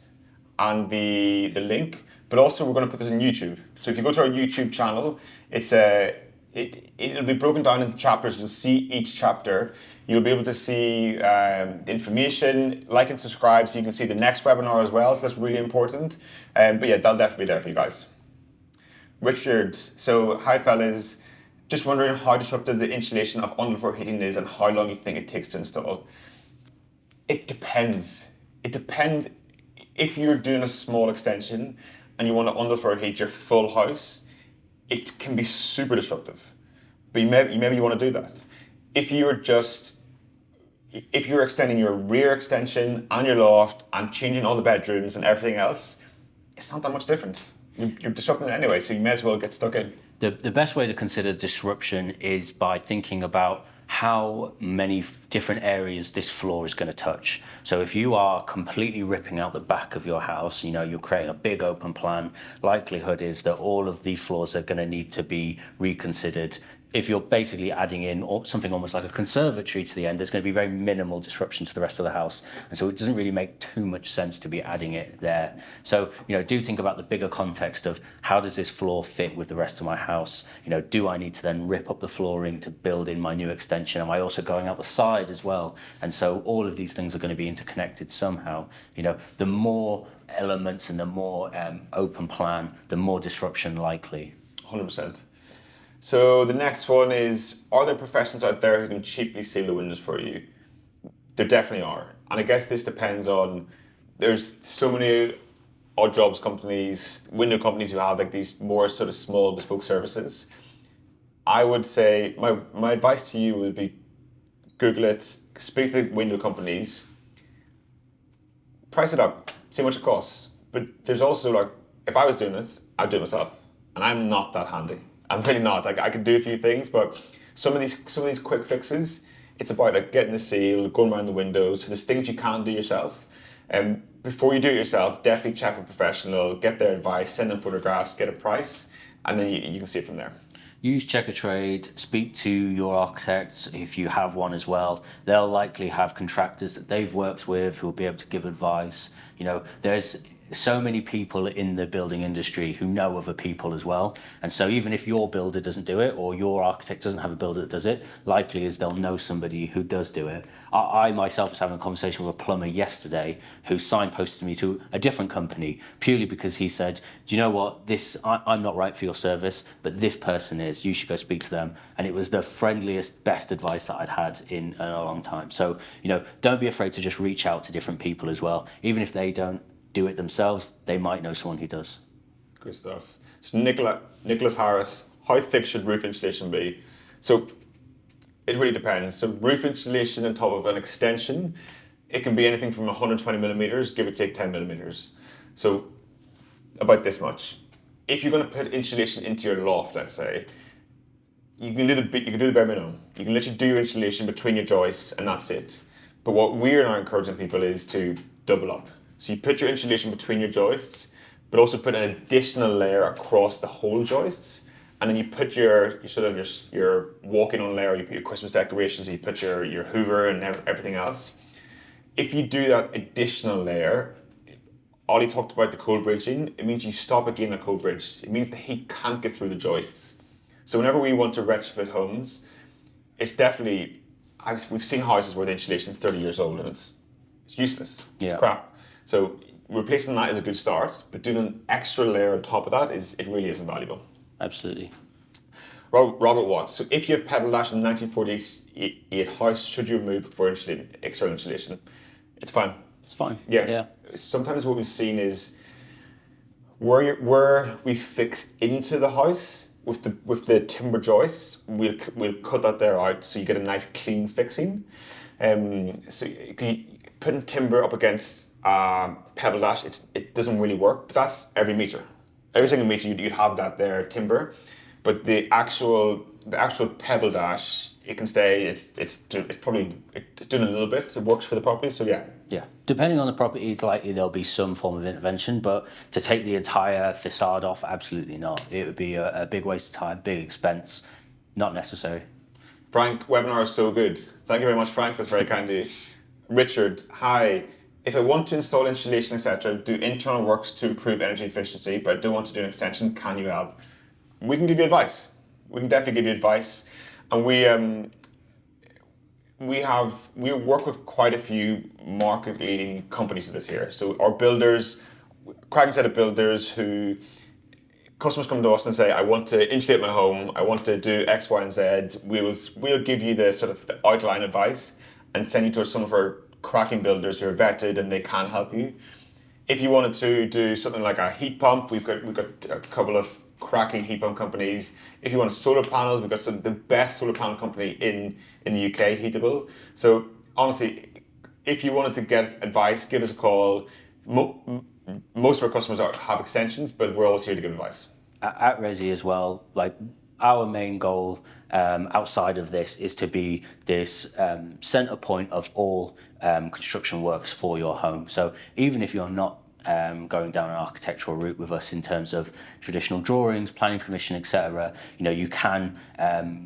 and the link. But also we're going to put this on YouTube. So if you go to our YouTube channel, it'll be broken down into chapters. You'll see each chapter. You'll be able to see the information, like and subscribe so you can see the next webinar as well. So that's really important. But yeah, that'll definitely be there for you guys. Richard, so hi fellas. Just wondering how disruptive the installation of underfloor heating is and how long you think it takes to install. It depends. It depends. If you're doing a small extension, and you want to underfloor heat your full house, it can be super disruptive. But maybe you want to do that. If you're extending your rear extension and your loft and changing all the bedrooms and everything else, it's not that much different. You're disrupting it anyway, so you may as well get stuck in. The best way to consider disruption is by thinking about how many different areas this floor is going to touch. So if you are completely ripping out the back of your house, you're creating a big open plan, likelihood is that all of these floors are going to need to be reconsidered. If you're basically adding in something almost like a conservatory to the end, there's going to be very minimal disruption to the rest of the house. And so it doesn't really make too much sense to be adding it there. So, do think about the bigger context of how does this floor fit with the rest of my house? Do I need to then rip up the flooring to build in my new extension? Am I also going out the side as well? And so all of these things are going to be interconnected somehow. The more elements and the more open plan, the more disruption likely. 100%. So the next one is, are there professionals out there who can cheaply seal the windows for you? There definitely are. And I guess this depends on, there's so many odd jobs companies, window companies who have like these more sort of small bespoke services. I would say, my advice to you would be Google it, speak to window companies, price it up, see how much it costs. But there's also like, if I was doing it, I'd do it myself. And I'm not that handy. I'm really not. Like, I could do a few things, but some of these quick fixes, it's about like getting the seal, going around the windows. So there's things you can do yourself. And before you do it yourself, definitely check with a professional, get their advice, send them photographs, get a price, and then you can see it from there. Use Check a Trade, speak to your architects if you have one as well. They'll likely have contractors that they've worked with who will be able to give advice. There's so many people in the building industry who know other people as well. And so even if your builder doesn't do it or your architect doesn't have a builder that does it, likely is they'll know somebody who does do it. I myself was having a conversation with a plumber yesterday who signposted me to a different company purely because he said, do you know what, I'm not right for your service, but this person is, you should go speak to them. And it was the friendliest, best advice that I'd had in a long time. So, don't be afraid to just reach out to different people as well. Even if they don't do it themselves, they might know someone who does. Good stuff. So Nicholas Harris, how thick should roof insulation be? So it really depends. So roof insulation on top of an extension, it can be anything from 120 millimeters, give or take 10 millimeters. So about this much. If you're going to put insulation into your loft, let's say, you can do the bare minimum. You can literally do your insulation between your joists and that's it. But what we're now encouraging people is to double up. So you put your insulation between your joists, but also put an additional layer across the whole joists, and then you put your walk-in on layer, you put your Christmas decorations, you put your Hoover and everything else. If you do that additional layer, Oli talked about the cold bridging, it means you stop again the cold bridge. It means the heat can't get through the joists. So whenever we want to retrofit homes, it's definitely, we've seen houses where the insulation is 30 years old and it's useless, it's crap. So replacing that is a good start, but doing an extra layer on top of that it really is invaluable. Absolutely. Robert Watts. So if you have pebble dash in 1948 house, should you remove before external insulation? It's fine. It's fine. Yeah. Sometimes what we've seen is where we fix into the house with the timber joists, we'll cut that there out so you get a nice clean fixing. So putting timber up against pebble dash, it doesn't really work. But that's every meter. Every single meter you'd have that there timber, but the actual pebble dash, it can stay. It's doing a little bit. So it works for the property. So yeah. Yeah. Depending on the property, it's likely there'll be some form of intervention, but to take the entire facade off, absolutely not. It would be a big waste of time, big expense, not necessary. Frank, webinar is so good. Thank you very much, Frank. That's very kind of you. Richard, hi. If I want to install insulation, etc., do internal works to improve energy efficiency, but I don't want to do an extension, can you help? We can give you advice. We can definitely give you advice. And we work with quite a few market-leading companies this year. So our builders, cracking set of builders who customers come to us and say, I want to insulate my home, I want to do X, Y, and Z. We'll give you the sort of the outline advice and send you to some of our cracking builders who are vetted and they can help you. If you wanted to do something like a heat pump, we've got a couple of cracking heat pump companies. If you want solar panels, we've got the best solar panel company in the UK, Heatable. So honestly, if you wanted to get advice, give us a call. Most of our customers have extensions, but we're always here to give advice. At Resi as well, like our main goal outside of this is to be this center point of all construction works for your home. So even if you're not going down an architectural route with us in terms of traditional drawings, planning permission, etc. You can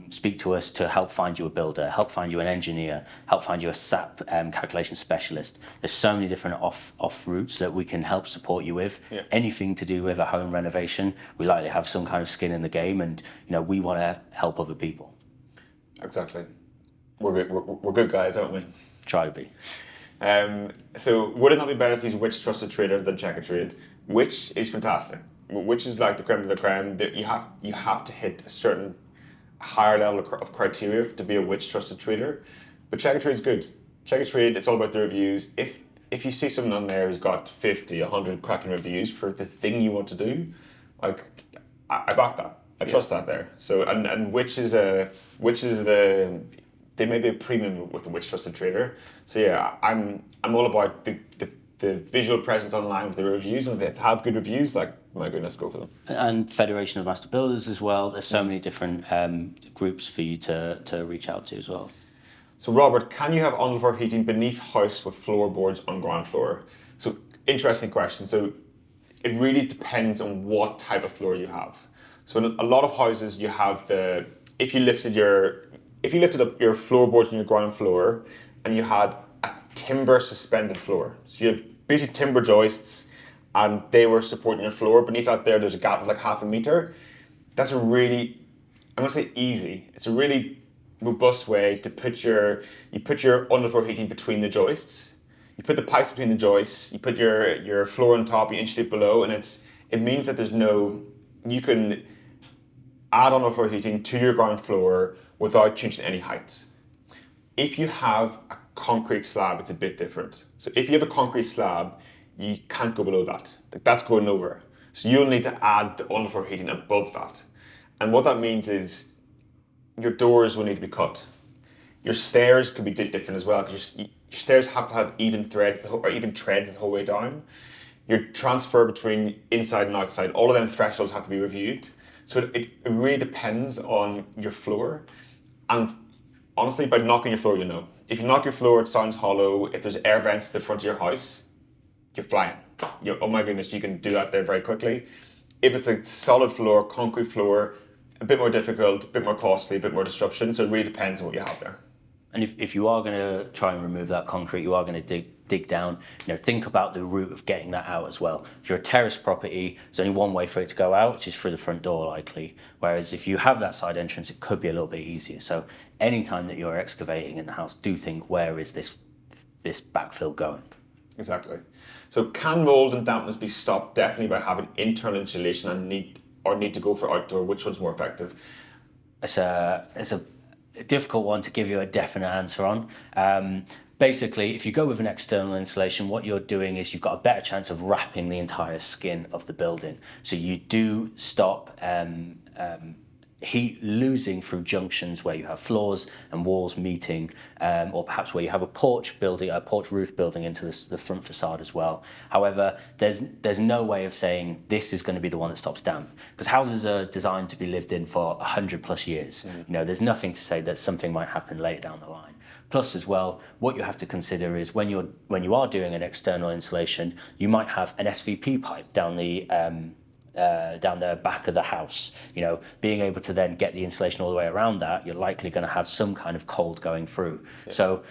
speak to us to help find you a builder, help find you an engineer, help find you a SAP calculation specialist. There's so many different off routes that we can help support you with. Yeah. Anything to do with a home renovation, we like to have some kind of skin in the game, and we want to help other people. Exactly. We're good guys, aren't we? Try to be. So would it not be better to use Which Trusted Trader than Check a Trade? Which is fantastic. Which is like the creme de la creme. You have to hit a certain higher level of criteria to be a Which Trusted Trader. But Check a Trade is good. Check a Trade, it's all about the reviews. If you see someone on there who's got 50, 100 cracking reviews for the thing you want to do, like I back that. I trust that there. So and which is the they may be a premium with the Which Trusted Trader. So yeah, I'm all about the visual presence online with the reviews, and if they have good reviews, like my goodness, go for them. And Federation of Master Builders as well. There's so many different groups for you to reach out to as well. So Robert, can you have underfloor heating beneath house with floorboards on ground floor? So interesting question. So it really depends on what type of floor you have. So in a lot of houses you have if you lifted up your floorboards on your ground floor and you had a timber suspended floor. So you have basically timber joists and they were supporting your floor. Beneath that there's a gap of like 0.5 meter. That's a really, I'm gonna say easy, it's a really robust way to put your underfloor heating between the joists. You put the pipes between the joists, you put your floor on top, you insulate below, and it means that you can add underfloor heating to your ground floor without changing any height. If you have a concrete slab, it's a bit different. So if you have a concrete slab, you can't go below that. Like that's going nowhere. So you'll need to add the underfloor heating above that. And what that means is your doors will need to be cut. Your stairs could be different as well, because your stairs have to have even threads or even treads the whole way down. Your transfer between inside and outside, all of them thresholds have to be reviewed. So it really depends on your floor. And honestly, by knocking your floor, you know. If you knock your floor, it sounds hollow. If there's air vents to the front of your house, you're flying. Oh my goodness, you can do that there very quickly. If it's a solid floor, concrete floor, a bit more difficult, a bit more costly, a bit more disruption. So it really depends on what you have there. And if you are going to try and remove that concrete, you are going to dig down, think about the route of getting that out as well. If you're a terrace property, there's only one way for it to go out, which is through the front door likely. Whereas if you have that side entrance, it could be a little bit easier. So anytime that you're excavating in the house, do think, where is this backfill going? Exactly. So can mold and dampness be stopped? Definitely by having internal insulation and need to go for outdoor. Which one's more effective? It's a difficult one to give you a definite answer on. Basically, if you go with an external insulation, what you're doing is you've got a better chance of wrapping the entire skin of the building. So you do stop heat losing through junctions where you have floors and walls meeting, or perhaps where you have a porch roof building into the front facade as well. However, there's no way of saying this is going to be the one that stops damp, because houses are designed to be lived in for 100+ years. There's nothing to say that something might happen later down the line. Plus as well, what you have to consider is when you are doing an external insulation, you might have an SVP pipe down the back of the house. Being able to then get the insulation all the way around that, you're likely going to have some kind of cold going through. Yeah. So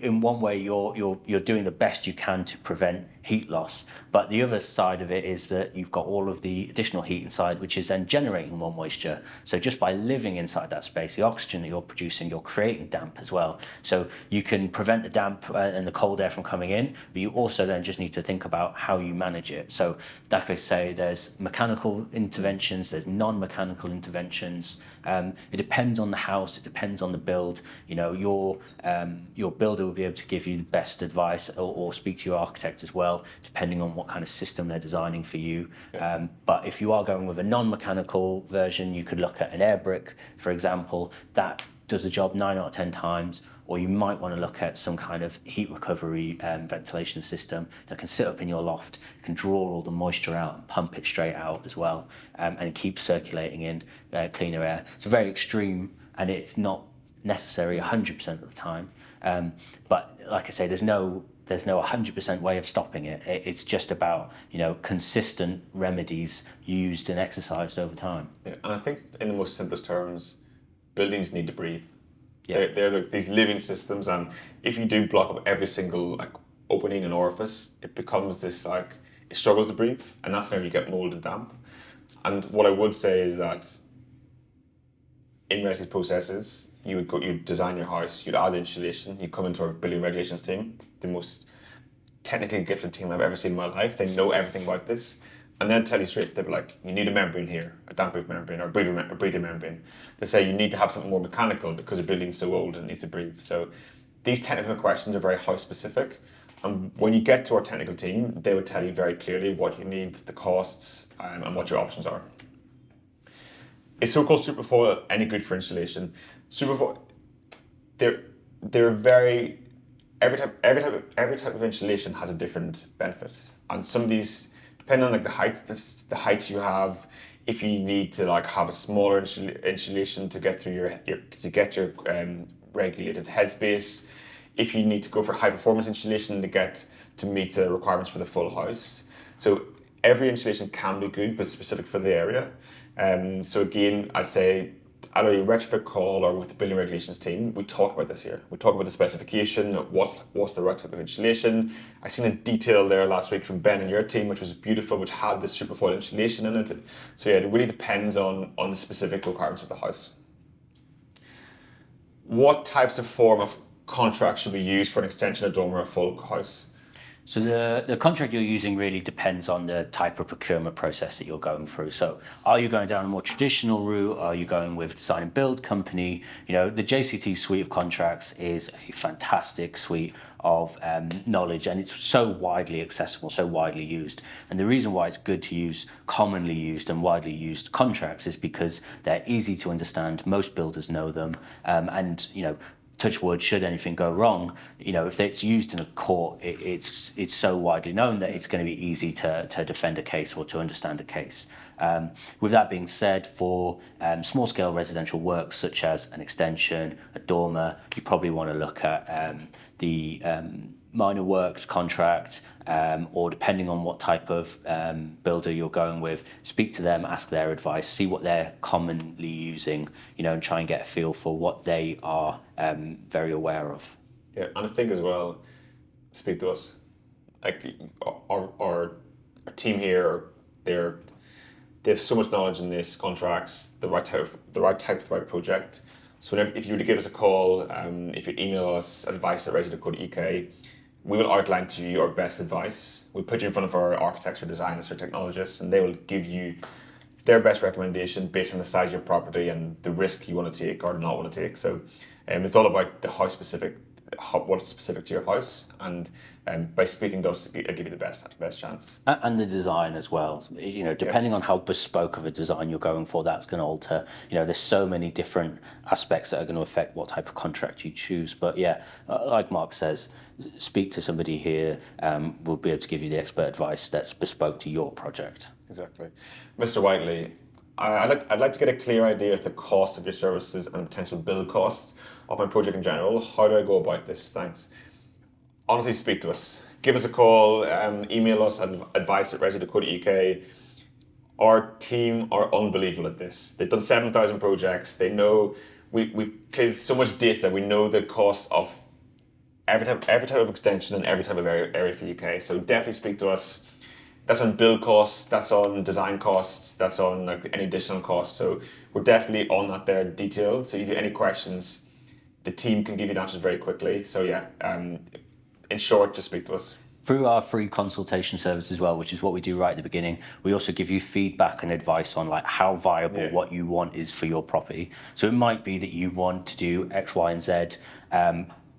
in one way, you're doing the best you can to prevent heat loss. But the other side of it is that you've got all of the additional heat inside, which is then generating more moisture. So just by living inside that space, the oxygen that you're producing, you're creating damp as well. So you can prevent the damp and the cold air from coming in, but you also then just need to think about how you manage it. So like I say, there's mechanical interventions, there's non-mechanical interventions. It depends on the house, it depends on the build. Your builder will be able to give you the best advice, or speak to your architect as well, depending on what kind of system they're designing for you. Yeah. But if you are going with a non-mechanical version, you could look at an air brick, for example. That does the job 9 out of 10 times, or you might want to look at some kind of heat recovery ventilation system that can sit up in your loft, can draw all the moisture out and pump it straight out as well, and keep circulating in cleaner air. It's very extreme, and it's not necessary 100% of the time. But like I say, there's no 100% way of stopping it. It's just about, consistent remedies used and exercised over time. Yeah, and I think in the most simplest terms, buildings need to breathe. Yeah. They're these living systems, and if you do block up every single opening and orifice, it becomes this it struggles to breathe, and that's where you get mold and damp. And what I would say is that in Resi's processes, you'd design your house, you'd add insulation, you'd come into our building regulations team, the most technically gifted team I've ever seen in my life. They know everything about this. And they'll tell you straight, they'll be like, you need a membrane here, a damp-proof membrane or a breathing membrane. They say you need to have something more mechanical because the building's so old and it needs to breathe. So these technical questions are very house specific. And when you get to our technical team, they would tell you very clearly what you need, the costs, and what your options are. Is so-called superfoil any good for insulation? Superfoil, they're very, every type of insulation has a different benefit. And some of these, depending on the height you have, if you need to have a smaller insulation to get through your regulated headspace, if you need to go for high performance insulation to meet the requirements for the full house. So every insulation can be good, but specific for the area. So again, I'd say either a retrofit call or with the building regulations team, we talk about this here. We talk about the specification, what's the right type of insulation. I seen a detail there last week from Ben and your team, which was beautiful, which had the superfoil insulation in it. So yeah, it really depends on the specific requirements of the house. What types of form of contract should be used for an extension, a dorm, or a full house? So the contract you're using really depends on the type of procurement process that you're going through. So are you going down a more traditional route? Are you going with design and build company? The JCT suite of contracts is a fantastic suite of knowledge, and it's so widely accessible, so widely used. And the reason why it's good to use commonly used and widely used contracts is because they're easy to understand. Most builders know them, and touch wood, should anything go wrong, if it's used in a court, it's so widely known that it's going to be easy to defend a case or to understand a case. With that being said, for small scale residential works such as an extension, a dormer, you probably want to look at the minor works contract, or depending on what type of builder you're going with, speak to them, ask their advice, see what they're commonly using, and try and get a feel for what they are very aware of. Yeah, and I think as well, speak to us. Our team here, they have so much knowledge in these contracts, the right type, the right project. So if you were to give us a call, if you email us advice@resi.co.uk, we will outline to you our best advice. We'll put you in front of our architects or designers or technologists, and they will give you their best recommendation based on the size of your property and the risk you want to take or not want to take. So it's all about the house specific, what's specific to your house, and by speaking to us, it'll give you the best chance. And the design as well. Depending on how bespoke of a design you're going for, that's going to alter. There's so many different aspects that are going to affect what type of contract you choose. But yeah, like Mark says, speak to somebody here. We'll be able to give you the expert advice that's bespoke to your project. Exactly. Mr. Whiteley, I'd like to get a clear idea of the cost of your services and potential build costs of my project in general. How do I go about this? Thanks. Honestly, speak to us. Give us a call, email us at advice@resi.co.uk. Our team are unbelievable at this. They've done 7,000 projects. They know, we've cleared so much data. We know the cost of every type of extension and every type of area for the UK. So definitely speak to us. That's on build costs, that's on design costs, that's on any additional costs. So we're definitely on that there detailed. So if you have any questions, the team can give you the answers very quickly. So yeah, in short, just speak to us. Through our free consultation service as well, which is what we do right at the beginning, we also give you feedback and advice on how viable what you want is for your property. So it might be that you want to do X, Y, and Z,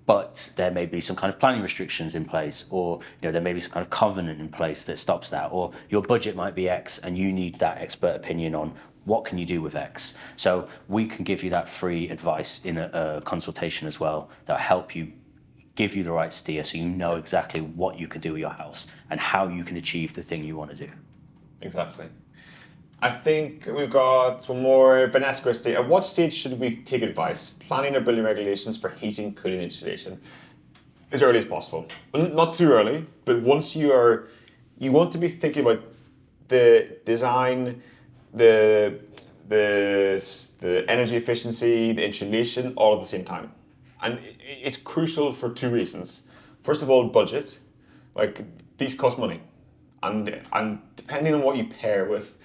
but there may be some kind of planning restrictions in place, or there may be some kind of covenant in place that stops that, or your budget might be X and you need that expert opinion on what can you do with X? So we can give you that free advice in a consultation as well that'll help you, give you the right steer so you know exactly what you can do with your house and how you can achieve the thing you want to do. Exactly. I think we've got one more. Vanessa Christie. At what stage should we take advice? Planning or building regulations for heating, cooling, insulation? As early as possible. Not too early, but once you want to be thinking about the design, the energy efficiency, the insulation, all at the same time. And it's crucial for two reasons. First of all, budget. Like, these cost money. And depending on what you pair with,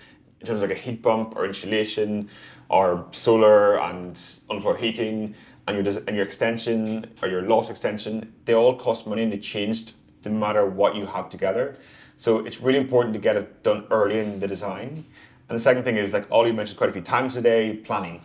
in terms of like a heat pump or insulation or solar and underfloor heating and your extension or your loft extension, they all cost money and they changed no matter what you have together. So it's really important to get it done early in the design. And the second thing is, like Oli mentioned quite a few times today, planning.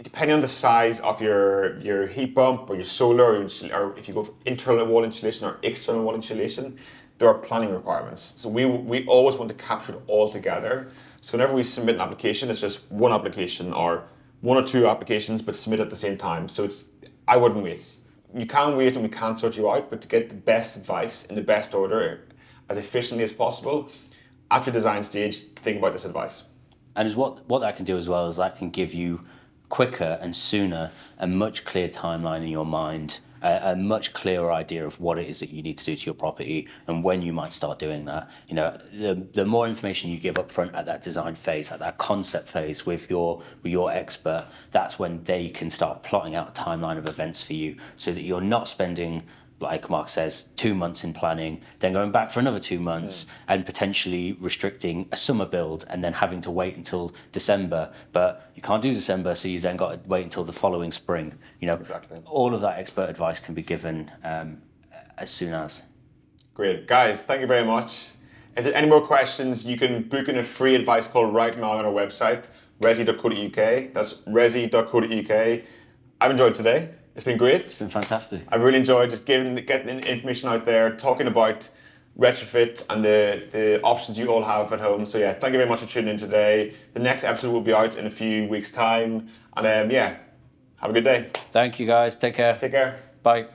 Depending on the size of your heat pump or your solar, or if you go for internal wall insulation or external wall insulation, there are planning requirements. So we always want to capture it all together. So whenever we submit an application, it's just one application or one or two applications, but submit at the same time. So I wouldn't wait. You can wait and we can sort you out, but to get the best advice in the best order as efficiently as possible, at your design stage, think about this advice. And is what that can do as well is that can give you quicker and sooner a much clearer timeline in your mind, a much clearer idea of what it is that you need to do to your property and when you might start doing that. You know, the more information you give up front at that design phase, at that concept phase with your expert, that's when they can start plotting out a timeline of events for you so that you're not spending, like Mark says, 2 months in planning, then going back for another 2 months and potentially restricting a summer build and then having to wait until December. But you can't do December, so you then got to wait until the following spring. You know, Exactly. all of that expert advice can be given as soon as. Great. Guys, thank you very much. If there's any more questions, you can book in a free advice call right now on our website, resi.co.uk. That's resi.co.uk. I've enjoyed today. It's been great. It's been fantastic. I've really enjoyed just getting the information out there, talking about retrofit and the options you all have at home. So yeah, thank you very much for tuning in today. The next episode will be out in a few weeks' time. And yeah, have a good day. Thank you guys. Take care. Take care. Bye.